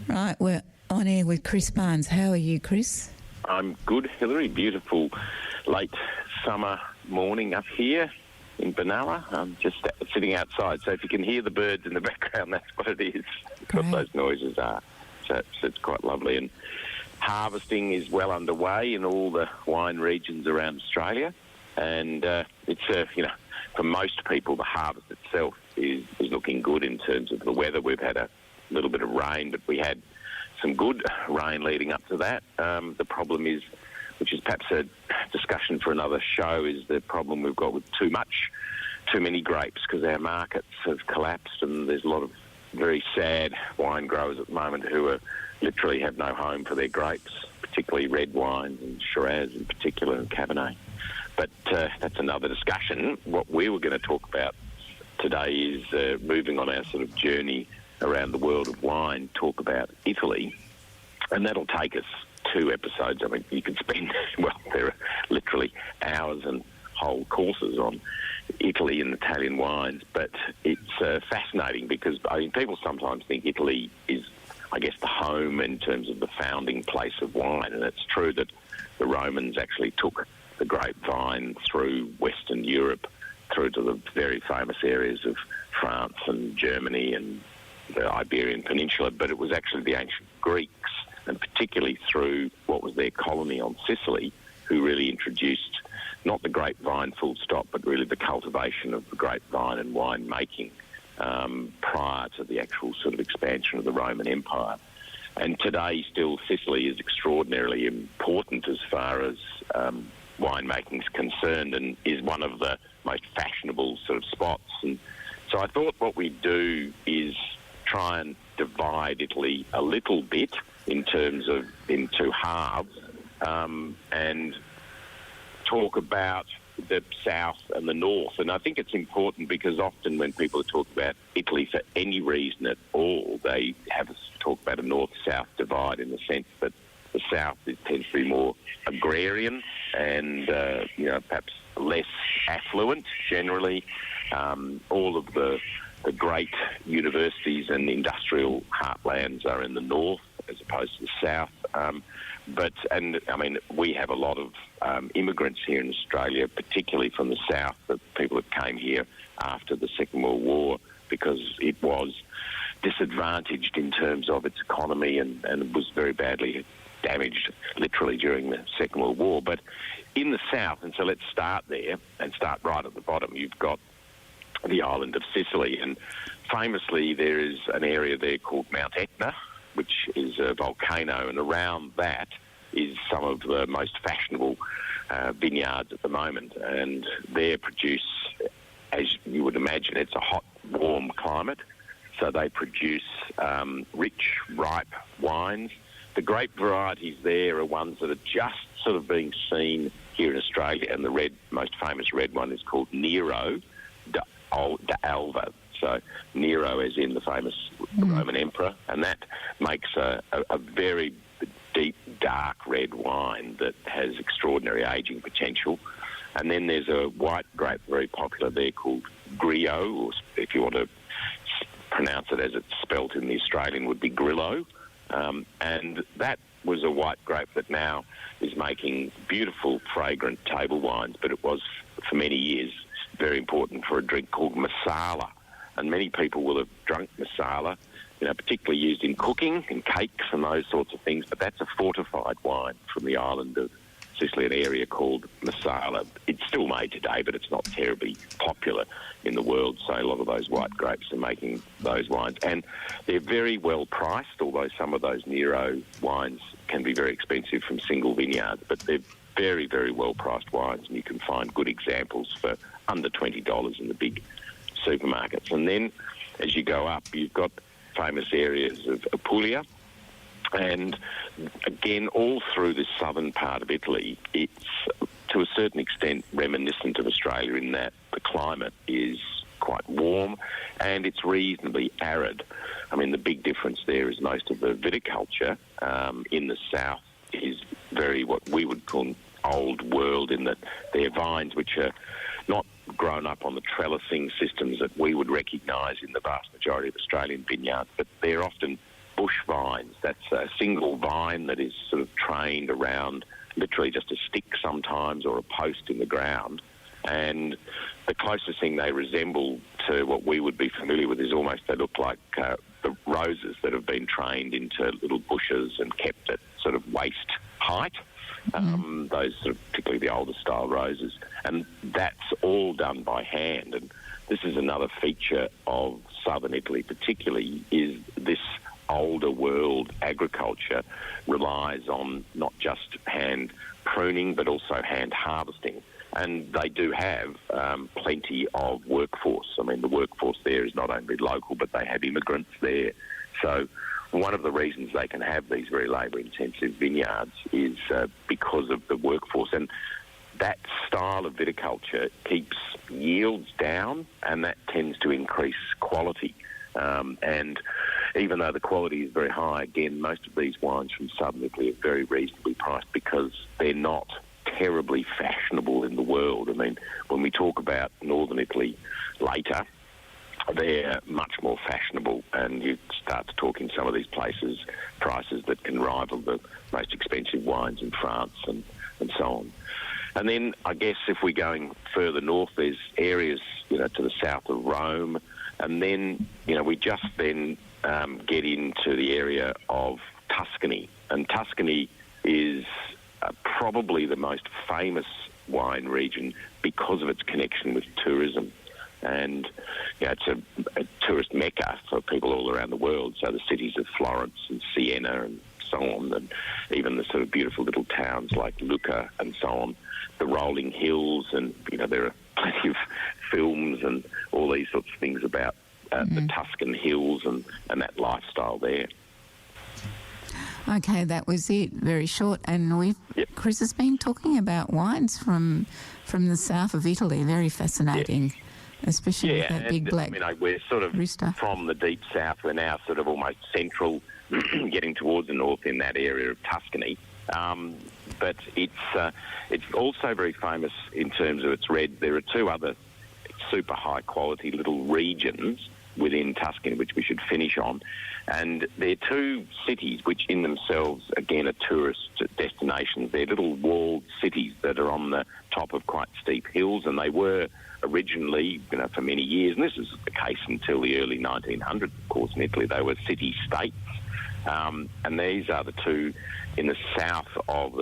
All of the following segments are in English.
Right, we're on air with Chris Barnes. How are you, Chris? I'm good, Hilary. Beautiful late summer morning up here in Benalla. I'm just sitting outside, so if you can hear the birds in the background, that's what it is. What those noises are. So it's quite lovely. And harvesting is well underway in all the wine regions around Australia. And it's, for most people, the harvest itself is looking good in terms of the weather. We've had a little bit of rain, but we had some good rain leading up to that. The problem is, which is perhaps a discussion for another show, is the problem we've got with too many grapes, because our markets have collapsed and there's a lot of very sad wine growers at the moment who are literally have no home for their grapes, particularly red wines and Shiraz in particular and Cabernet. But that's another discussion. What we were going to talk about today is moving on our sort of journey around the world of wine, talk about Italy, and that'll take us 2 episodes. I mean, you could spend, there are literally hours and whole courses on Italy and Italian wines, but it's fascinating because, I mean, people sometimes think Italy is, I guess, the home in terms of the founding place of wine, and it's true that the Romans actually took the grapevine through Western Europe, through to the very famous areas of France and Germany and the Iberian Peninsula, but it was actually the ancient Greeks, and particularly through what was their colony on Sicily, who really introduced not the grapevine full stop, but really the cultivation of the grapevine and wine making prior to the actual sort of expansion of the Roman Empire. And today still Sicily is extraordinarily important as far as winemaking is concerned, and is one of the most fashionable sort of spots. And so I thought what we'd do is try and divide Italy a little bit in terms of into halves, and talk about the south and the north. And I think it's important because often when people talk about Italy for any reason at all, they have us talk about a north-south divide, in the sense that the south tends to be more agrarian and, perhaps less affluent generally. All of the great universities and industrial heartlands are in the north as opposed to the south. We have a lot of immigrants here in Australia, particularly from the south, that people that came here after the Second World War, because it was disadvantaged in terms of its economy and was very badly damaged literally during the Second World War. But in the south, and so let's start there and start right at the bottom, you've got the island of Sicily, and famously there is an area there called Mount Etna, which is a volcano, and around that is some of the most fashionable vineyards at the moment, and they produce, as you would imagine, it's a hot, warm climate, so they produce rich, ripe wines. The grape varieties there are ones that are just sort of being seen here in Australia, and the most famous red one is called Nero d'Alva. So Nero as in the famous Roman emperor, and that makes a very deep, dark red wine that has extraordinary aging potential. And then there's a white grape very popular there called Grillo, or if you want to pronounce it as it's spelt in the Australian, would be Grillo. And that was a white grape that now is making beautiful, fragrant table wines, but it was for many years very important for a drink called Marsala. And many people will have drunk Marsala, particularly used in cooking and cakes and those sorts of things, but that's a fortified wine from the island of Sicily, an area called Marsala. It's still made today, but it's not terribly popular in the world, so a lot of those white grapes are making those wines. And they're very well priced, although some of those Nero wines can be very expensive from single vineyards, but they're very, very well priced wines, and you can find good examples for under $20 in the big supermarkets. And then as you go up, you've got famous areas of Apulia, and again, all through this southern part of Italy, it's to a certain extent reminiscent of Australia in that the climate is quite warm and it's reasonably arid. I mean, the big difference there is most of the viticulture in the south is very what we would call old world, in that they're vines which are not grown up on the trellising systems that we would recognise in the vast majority of Australian vineyards, but they're often bush vines. That's a single vine that is sort of trained around literally just a stick sometimes or a post in the ground. And the closest thing they resemble to what we would be familiar with is almost they look like the roses that have been trained into little bushes and kept at sort of waist height. Those sort of, particularly the older style roses. And that's all done by hand. And this is another feature of southern Italy particularly, is this older world agriculture relies on not just hand pruning but also hand harvesting. And they do have plenty of workforce. I mean, the workforce there is not only local, but they have immigrants there. So one of the reasons they can have these very labour-intensive vineyards is because of the workforce. And that style of viticulture keeps yields down, and that tends to increase quality. And even though the quality is very high, again, most of these wines from southern Italy are very reasonably priced because they're not terribly fashionable in the world. I mean, when we talk about northern Italy later, they're much more fashionable, and you start to talk in some of these places prices that can rival the most expensive wines in France and so on. And then I guess if we're going further north, there's areas, to the south of Rome, and then, we just then get into the area of Tuscany. And Tuscany is probably the most famous wine region because of its connection with tourism. And it's a tourist mecca for people all around the world. So the cities of Florence and Siena and so on, and even the sort of beautiful little towns like Lucca and so on, the rolling hills, and there are plenty of films and all these sorts of things about the Tuscan hills and that lifestyle there. Okay, that was it. Very short. And Chris has been talking about wines from the south of Italy. Very fascinating, especially with that big black we're sort of rooster. From the deep south. We're now sort of almost central, getting towards the north in that area of Tuscany. But it's also very famous in terms of its red. There are two other super high-quality little regions within Tuscany, which we should finish on. And they're two cities which in themselves, again, are tourist destinations. They're little walled cities that are on the top of quite steep hills, and they were originally, for many years, and this is the case until the early 1900s, of course, in Italy, they were city-states. And these are the two in the south of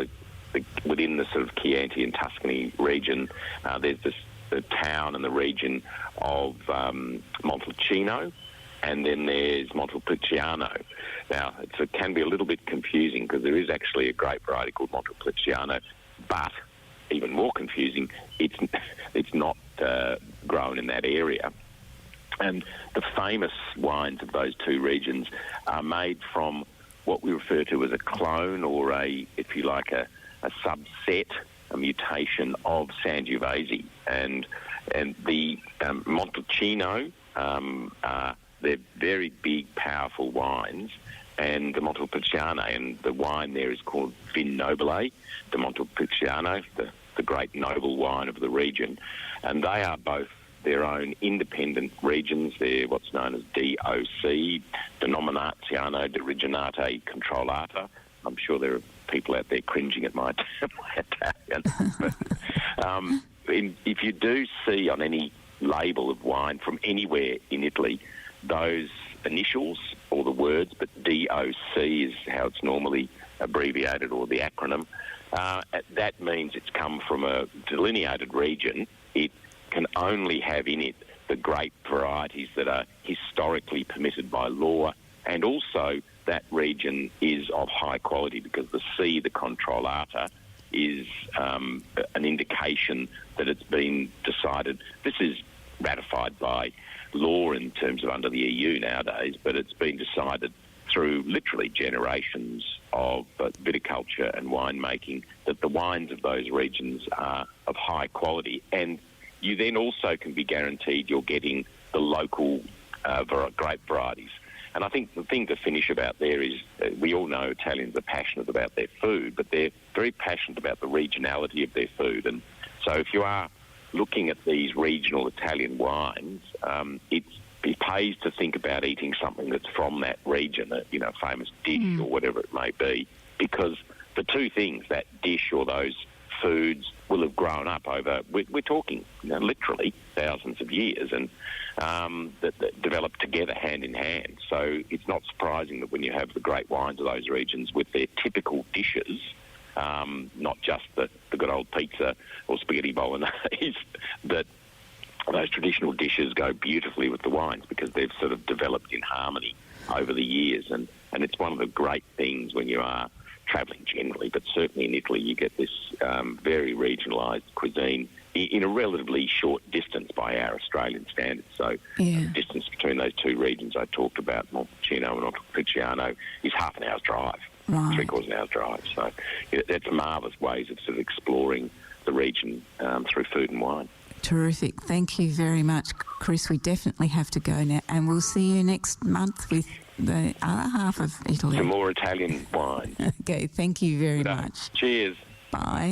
within the sort of Chianti and Tuscany region. There's the town and the region of Montalcino, and then there's Montepulciano. Now, it can be a little bit confusing because there is actually a grape variety called Montepulciano, but even more confusing, it's not grown in that area. And the famous wines of those two regions are made from what we refer to as a clone or if you like, a subset, a mutation of Sangiovese. And the Montalcino, they're very big, powerful wines, and the Montepulciano, and the wine there is called Vin Nobile, the Montepulciano, the great noble wine of the region. And they are both their own independent regions. They're what's known as DOC, Denominazione d'Originate Controllata. I'm sure there are people out there cringing at my Italian. But, if you do see on any label of wine from anywhere in Italy those initials or the words, but DOC is how it's normally abbreviated, or the acronym, that means it's come from a delineated region. It can only have in it the grape varieties that are historically permitted by law, and also that region is of high quality because the C, the Controllata, is an indication that it's been decided. This is ratified by law in terms of under the EU nowadays, but it's been decided through literally generations of viticulture and winemaking that the wines of those regions are of high quality. And you then also can be guaranteed you're getting the local grape varieties. And I think the thing to finish about there is we all know Italians are passionate about their food, but they're very passionate about the regionality of their food. And so if you are looking at these regional Italian wines, it's it pays to think about eating something that's from that region, a famous dish or whatever it may be, because the two things, that dish or those foods, will have grown up over, we're talking literally thousands of years, and that developed together hand in hand. So it's not surprising that when you have the great wines of those regions with their typical dishes, not just the good old pizza or spaghetti bolognese, that those traditional dishes go beautifully with the wines because they've sort of developed in harmony over the years. And it's one of the great things when you are travelling generally, but certainly in Italy you get this very regionalised cuisine in a relatively short distance by our Australian standards. So the distance between those two regions I talked about, Montalcino and Montepulciano, is half an hour's drive, three-quarters an hour's drive. So that's marvellous ways of sort of exploring the region through food and wine. Terrific. Thank you very much, Chris. We definitely have to go now, and we'll see you next month with the other half of Italy. Some more Italian wine. Okay, thank you very much. Cheers. Bye.